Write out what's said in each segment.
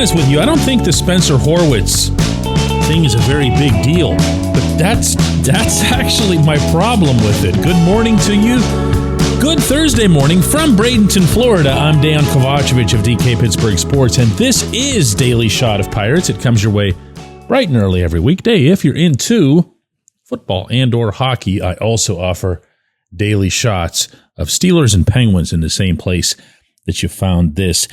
honest with you, I don't think the Spencer Horwitz thing is a very big deal, but that's actually my problem with it. Good morning to you. Good Thursday morning from Bradenton, Florida. I'm Dejan Kovacevic of DK Pittsburgh Sports, and this is Daily Shot of Pirates. It comes your way bright and early every weekday. If you're into football and or hockey, I also offer daily shots of Steelers and Penguins in the same place that you found this.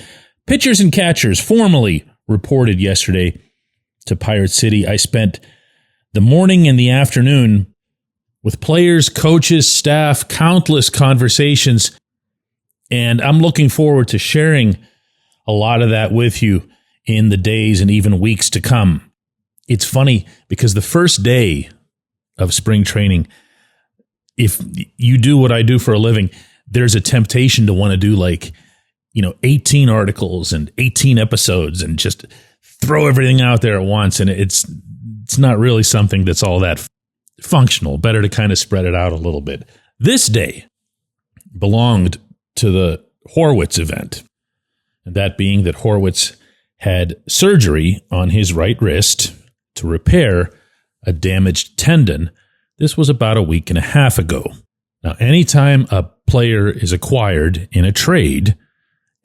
Pitchers and catchers formally reported yesterday to Pirate City. I spent the morning and the afternoon with players, coaches, staff, countless conversations, and I'm looking forward to sharing a lot of that with you in the days and even weeks to come. It's funny because the first day of spring training, if you do what I do for a living, there's a temptation to want to do 18 articles and 18 episodes and just throw everything out there at once. And it's not really something that's all that functional. Better to kind of spread it out a little bit. This day belonged to the Horwitz event, and that being that Horwitz had surgery on his right wrist to repair a damaged tendon. This was about a week and a half ago. Now, anytime a player is acquired in a trade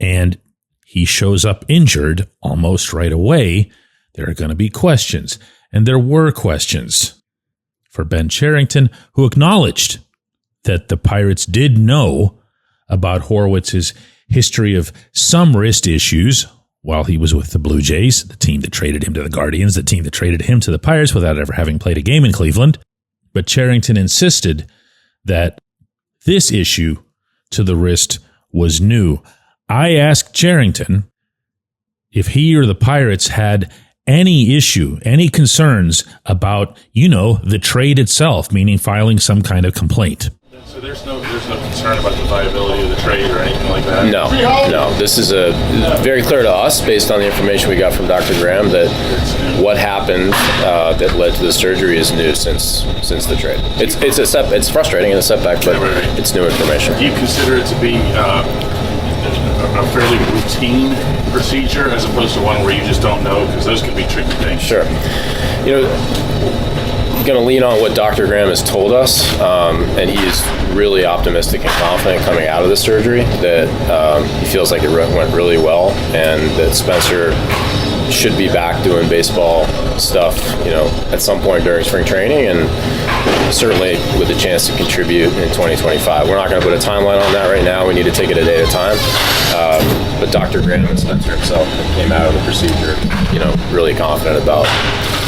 and he shows up injured almost right away, there are going to be questions. And there were questions for Ben Cherington, who acknowledged that the Pirates did know about Horwitz's history of some wrist issues while he was with the Blue Jays, the team that traded him to the Guardians, the team that traded him to the Pirates without ever having played a game in Cleveland. But Cherington insisted that this issue to the wrist was new. I asked Cherington if he or the Pirates had any issue, any concerns about, the trade itself, meaning filing some kind of complaint. So there's no concern about the viability of the trade or anything like that? No. This is very clear to us, based on the information we got from Dr. Graham, that what happened that led to the surgery is new since the trade. It's frustrating and a setback, but it's new information. Do you consider it to be a fairly routine procedure as opposed to one where you just don't know, because those can be tricky things? Sure. I'm going to lean on what Dr. Graham has told us, and he is really optimistic and confident coming out of the surgery that he feels like it went really well, and that Spencer should be back doing baseball stuff, at some point during spring training, and certainly with a chance to contribute in 2025. We're not going to put a timeline on that right now. We need to take it a day at a time. But Dr. Graham and Spencer himself came out of the procedure, really confident about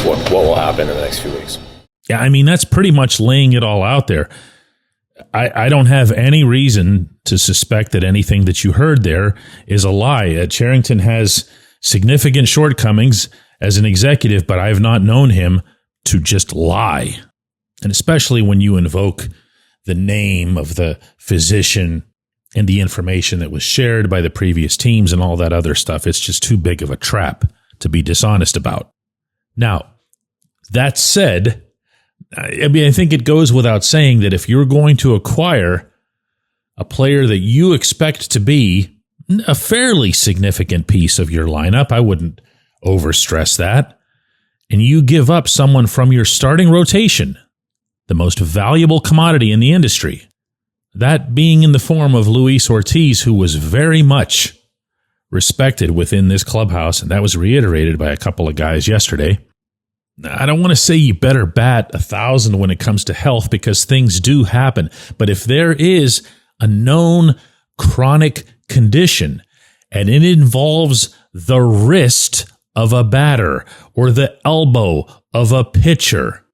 what will happen in the next few weeks. Yeah, I mean, that's pretty much laying it all out there. I don't have any reason to suspect that anything that you heard there is a lie. Cherington has significant shortcomings as an executive, but I have not known him to just lie. And especially when you invoke the name of the physician and the information that was shared by the previous teams and all that other stuff, it's just too big of a trap to be dishonest about. Now, that said, I think it goes without saying that if you're going to acquire a player that you expect to be a fairly significant piece of your lineup, I wouldn't overstress that, and you give up someone from your starting rotation, the most valuable commodity in the industry, that being in the form of Luis Ortiz, who was very much respected within this clubhouse, and that was reiterated by a couple of guys yesterday. I don't want to say you better bat 1,000 when it comes to health, because things do happen. But if there is a known chronic condition and it involves the wrist of a batter or the elbow of a pitcher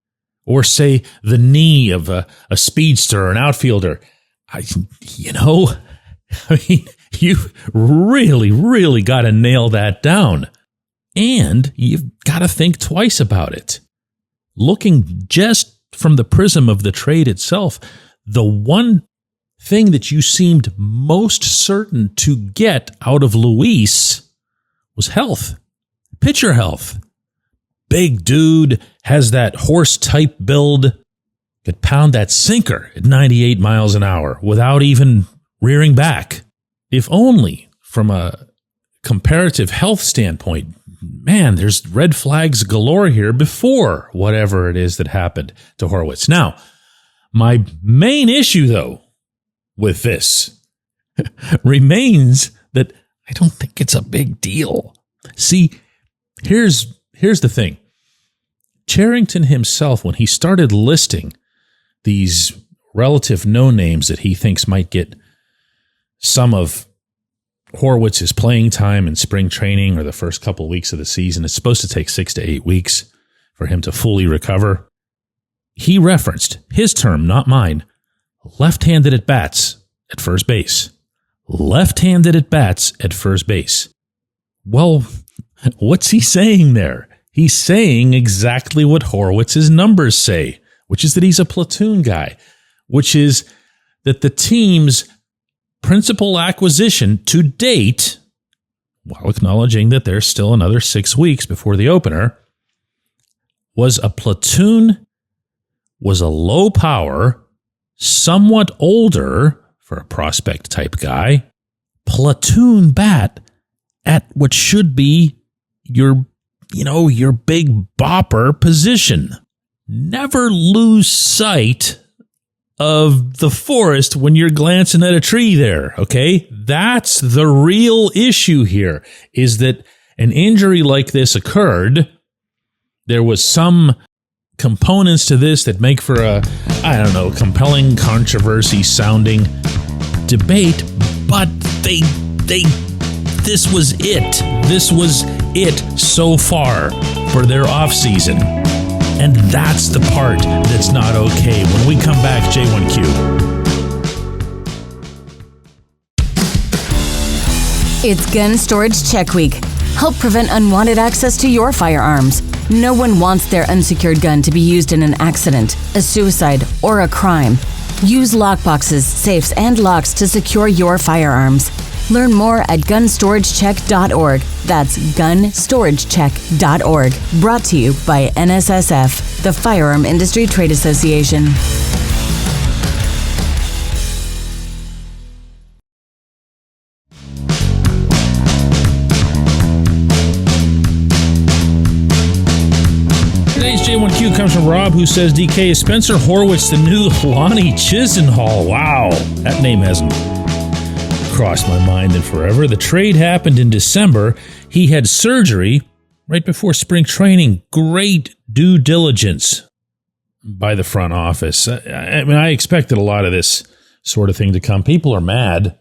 or, say, the knee of a speedster or an outfielder, you've really, really got to nail that down. And you've got to think twice about it. Looking just from the prism of the trade itself, the one thing that you seemed most certain to get out of Luis was health, pitcher health. Big dude, has that horse-type build, could pound that sinker at 98 miles an hour without even rearing back. If only from a comparative health standpoint, man, there's red flags galore here before whatever it is that happened to Horwitz. Now, my main issue, though, with this remains that I don't think it's a big deal. See, here's the thing. Cherington himself, when he started listing these relative no-names that he thinks might get some of Horwitz's playing time in spring training or the first couple of weeks of the season, it's supposed to take 6 to 8 weeks for him to fully recover. He referenced his term, not mine, left-handed at bats at first base. Left-handed at bats at first base. Well, what's he saying there? He's saying exactly what Horwitz's numbers say, which is that he's a platoon guy, which is that the team's principal acquisition to date, while acknowledging that there's still another 6 weeks before the opener, was a platoon, was a low power, somewhat older for a prospect type guy, platoon bat at what should be your big bopper position. Never lose sight of the forest when you're glancing at a tree there, okay? That's the real issue here, is that an injury like this occurred. There was some components to this that make for a, compelling controversy sounding debate, but this was it. This was it so far for their offseason. And that's the part that's not okay. When we come back, J1Q. It's Gun Storage Check Week. Help prevent unwanted access to your firearms. No one wants their unsecured gun to be used in an accident, a suicide, or a crime. Use lockboxes, safes, and locks to secure your firearms. Learn more at gunstoragechek.org. That's gunstoragechek.org. Brought to you by NSSF, the Firearm Industry Trade Association. Today's J1Q comes from Rob, who says, DK, is Spencer Horwitz the new Lonnie Chisenhall? Wow, that name hasn't crossed my mind in forever. The trade happened in December. He had surgery right before spring training. Great due diligence by the front office. I expected a lot of this sort of thing to come. People are mad.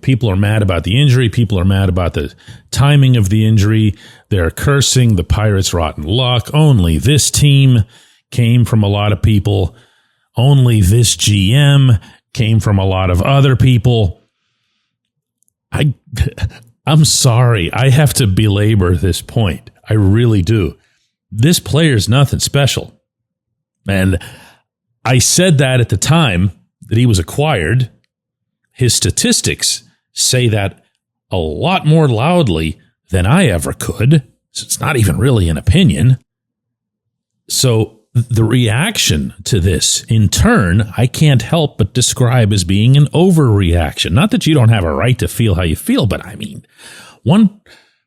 People are mad about the injury. People are mad about the timing of the injury. They're cursing the Pirates' rotten luck. Only this team came from a lot of people. Only this GM came from a lot of other people. I'm sorry. I have to belabor this point. I really do. This player's nothing special. And I said that at the time that he was acquired. His statistics say that a lot more loudly than I ever could. So it's not even really an opinion. So the reaction to this, in turn, I can't help but describe as being an overreaction. Not that you don't have a right to feel how you feel, but I mean, one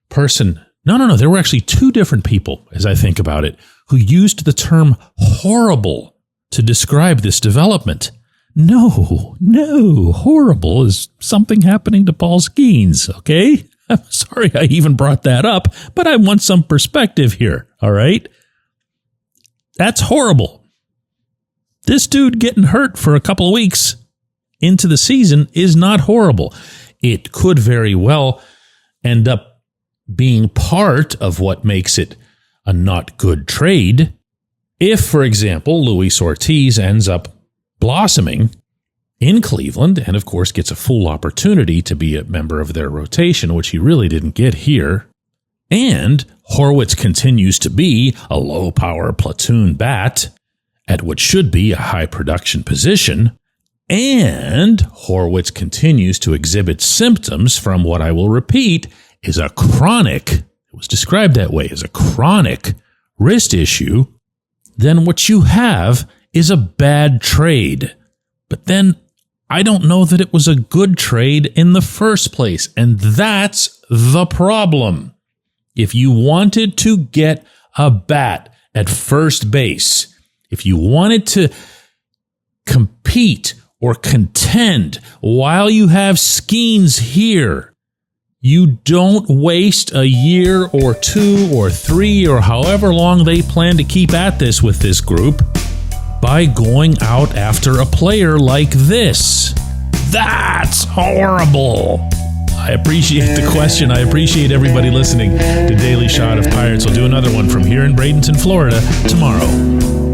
person, no, there were actually two different people, as I think about it, who used the term horrible to describe this development. No, horrible is something happening to Paul Skeens, okay? I'm sorry I even brought that up, but I want some perspective here, all right? That's horrible. This dude getting hurt for a couple of weeks into the season is not horrible. It could very well end up being part of what makes it a not good trade. If, for example, Luis Ortiz ends up blossoming in Cleveland and, of course, gets a full opportunity to be a member of their rotation, which he really didn't get here, and Horwitz continues to be a low-power platoon bat at what should be a high-production position, and Horwitz continues to exhibit symptoms from what I will repeat is a chronic, it was described that way, as a chronic wrist issue, then what you have is a bad trade. But then I don't know that it was a good trade in the first place, and that's the problem. If you wanted to get a bat at first base, if you wanted to compete or contend while you have Skeens here, you don't waste a year or 2 or 3 or however long they plan to keep at this with this group by going out after a player like this. That's horrible. I appreciate the question. I appreciate everybody listening to Daily Shot of Pirates. We'll do another one from here in Bradenton, Florida tomorrow.